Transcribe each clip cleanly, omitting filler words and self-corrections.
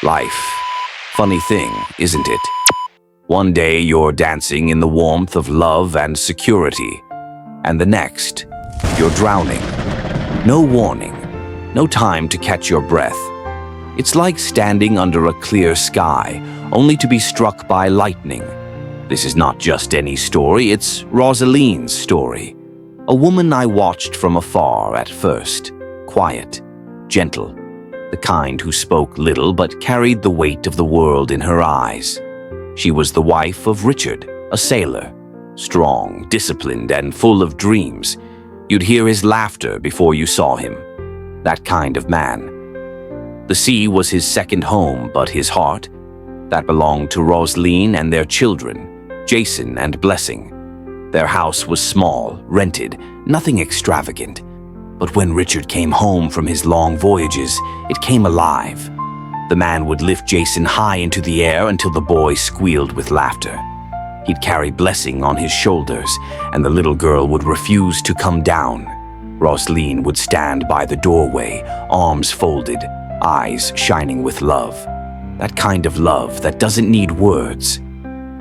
Life. Funny thing, isn't it? One day you're dancing in the warmth of love and security, and the next, you're drowning. No warning, no time to catch your breath. It's like standing under a clear sky, only to be struck by lightning. This is not just any story, it's Rosaline's story. A woman I watched from afar at first, quiet, gentle, the kind who spoke little but carried the weight of the world in her eyes. She was the wife of Richard, a sailor, strong, disciplined, and full of dreams. You'd hear his laughter before you saw him. That kind of man. The sea was his second home, but his heart, that belonged to Roseline and their children, Jason and Blessing. Their house was small, rented, nothing extravagant. But when Richard came home from his long voyages, it came alive. The man would lift Jason high into the air until the boy squealed with laughter. He'd carry Blessing on his shoulders, and the little girl would refuse to come down. Roseline would stand by the doorway, arms folded, eyes shining with love. That kind of love that doesn't need words.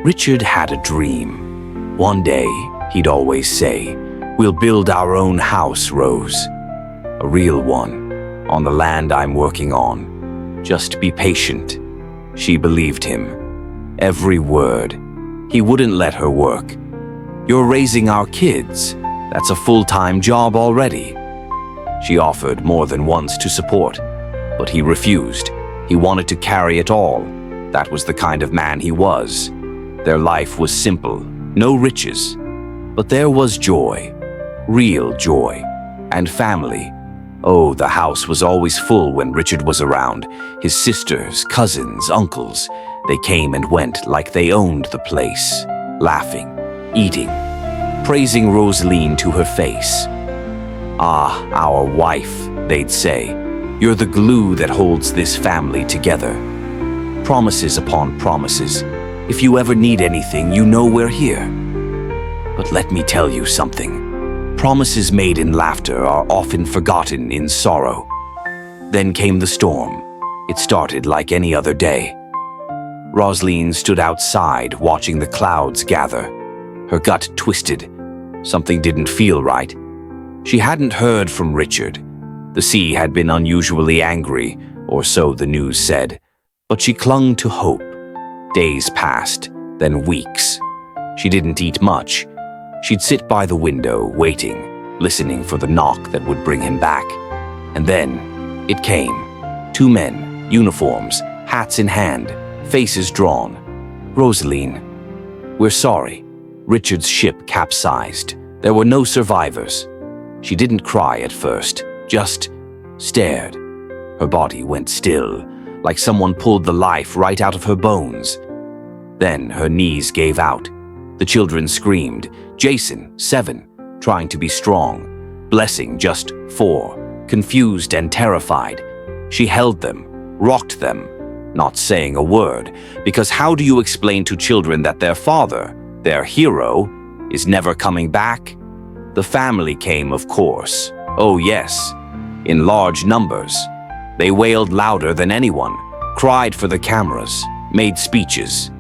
Richard had a dream. One day, he'd always say, "We'll build our own house, Rose. A real one, on the land I'm working on. Just be patient." She believed him. Every word. He wouldn't let her work. "You're raising our kids. That's a full-time job already." She offered more than once to support, but he refused. He wanted to carry it all. That was the kind of man he was. Their life was simple, no riches. But there was joy, real joy, and family. Oh, the house was always full when Richard was around. His sisters, cousins, uncles, they came and went like they owned the place, laughing, eating, praising Roseline to her face. "Ah, our wife," they'd say. "You're the glue that holds this family together." Promises upon promises. If you ever need anything, you know we're here. But let me tell you something. Promises made in laughter are often forgotten in sorrow. Then came the storm. It started like any other day. Roseline stood outside watching the clouds gather. Her gut twisted. Something didn't feel right. She hadn't heard from Richard. The sea had been unusually angry, or so the news said. But she clung to hope. Days passed, then weeks. She didn't eat much. She'd sit by the window, waiting, listening for the knock that would bring him back. And then, it came. 2 men, uniforms, hats in hand, faces drawn. "Roseline, we're sorry. Richard's ship capsized. There were no survivors." She didn't cry at first, just stared. Her body went still, like someone pulled the life right out of her bones. Then her knees gave out. The children screamed. Jason, 7, trying to be strong. Blessing, just 4, confused and terrified. She held them, rocked them, not saying a word, because how do you explain to children that their father, their hero, is never coming back? The family came, of course. Oh yes, in large numbers. They wailed louder than anyone, cried for the cameras, made speeches.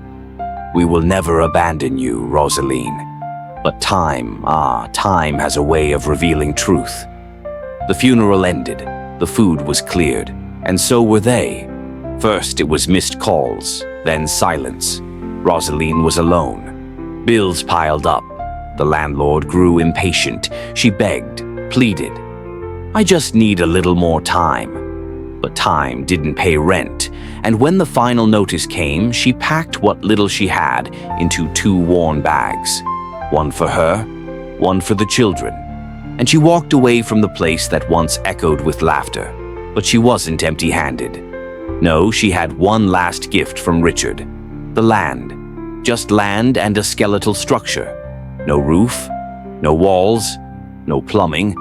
"We will never abandon you, Roseline." But time has a way of revealing truth. The funeral ended, the food was cleared, and so were they. First it was missed calls, then silence. Roseline was alone. Bills piled up. The landlord grew impatient. She begged, pleaded. "I just need a little more time." But time didn't pay rent, and when the final notice came, she packed what little she had into 2 worn bags. One for her, one for the children. And she walked away from the place that once echoed with laughter. But she wasn't empty-handed. No, she had one last gift from Richard. The land. Just land and a skeletal structure. No roof, no walls, no plumbing,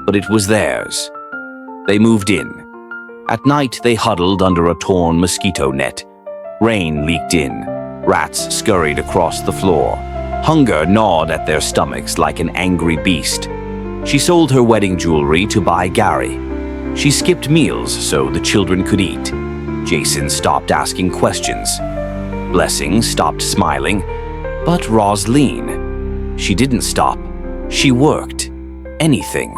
but it was theirs. They moved in. At night, they huddled under a torn mosquito net. Rain leaked in. Rats scurried across the floor. Hunger gnawed at their stomachs like an angry beast. She sold her wedding jewelry to buy Gary. She skipped meals so the children could eat. Jason stopped asking questions. Blessing stopped smiling. But Roseline, she didn't stop. She worked. Anything.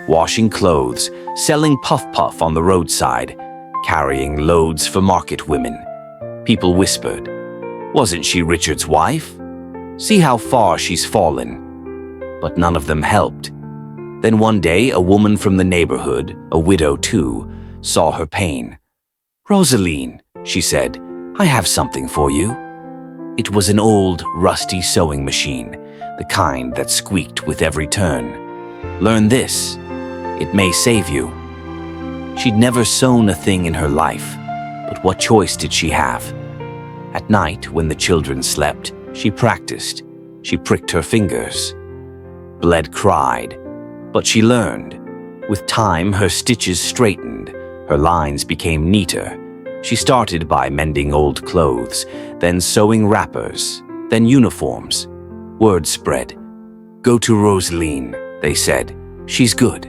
Washing clothes, selling puff-puff on the roadside, carrying loads for market women. People whispered, "Wasn't she Richard's wife? See how far she's fallen." But none of them helped. Then one day, a woman from the neighborhood, a widow too, saw her pain. "Roseline," she said, "I have something for you." It was an old, rusty sewing machine, the kind that squeaked with every turn. "Learn this. It may save you." She'd never sewn a thing in her life, but what choice did she have? At night, when the children slept, she practiced. She pricked her fingers. Bled cried, but she learned. With time, her stitches straightened. Her lines became neater. She started by mending old clothes, then sewing wrappers, then uniforms. Word spread. "Go to Roseline," they said. "She's good."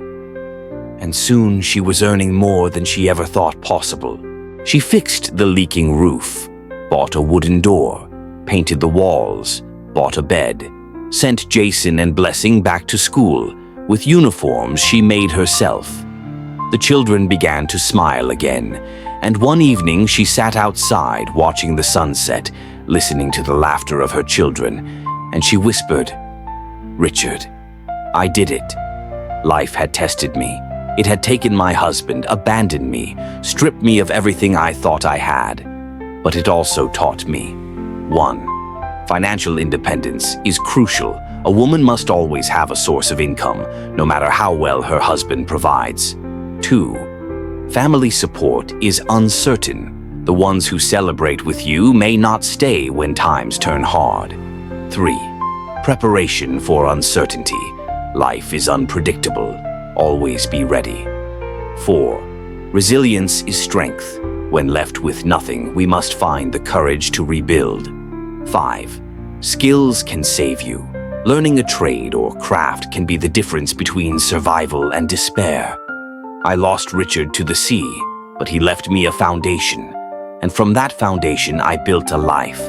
And soon she was earning more than she ever thought possible. She fixed the leaking roof, bought a wooden door, painted the walls, bought a bed, sent Jason and Blessing back to school with uniforms she made herself. The children began to smile again, and one evening she sat outside watching the sunset, listening to the laughter of her children, and she whispered, "Richard, I did it. Life had tested me. It had taken my husband, abandoned me, stripped me of everything I thought I had. But it also taught me, 1. Financial independence is crucial. A woman must always have a source of income, no matter how well her husband provides. 2. Family support is uncertain. The ones who celebrate with you may not stay when times turn hard. 3. Preparation for uncertainty. Life is unpredictable. Always be ready. 4. Resilience is strength. When left with nothing, we must find the courage to rebuild. 5. Skills can save you. Learning a trade or craft can be the difference between survival and despair. I lost Richard to the sea, but he left me a foundation. And from that foundation, I built a life.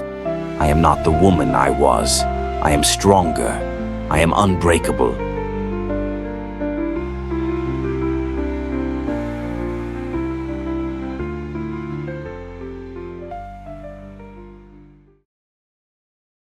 I am not the woman I was. I am stronger. I am unbreakable.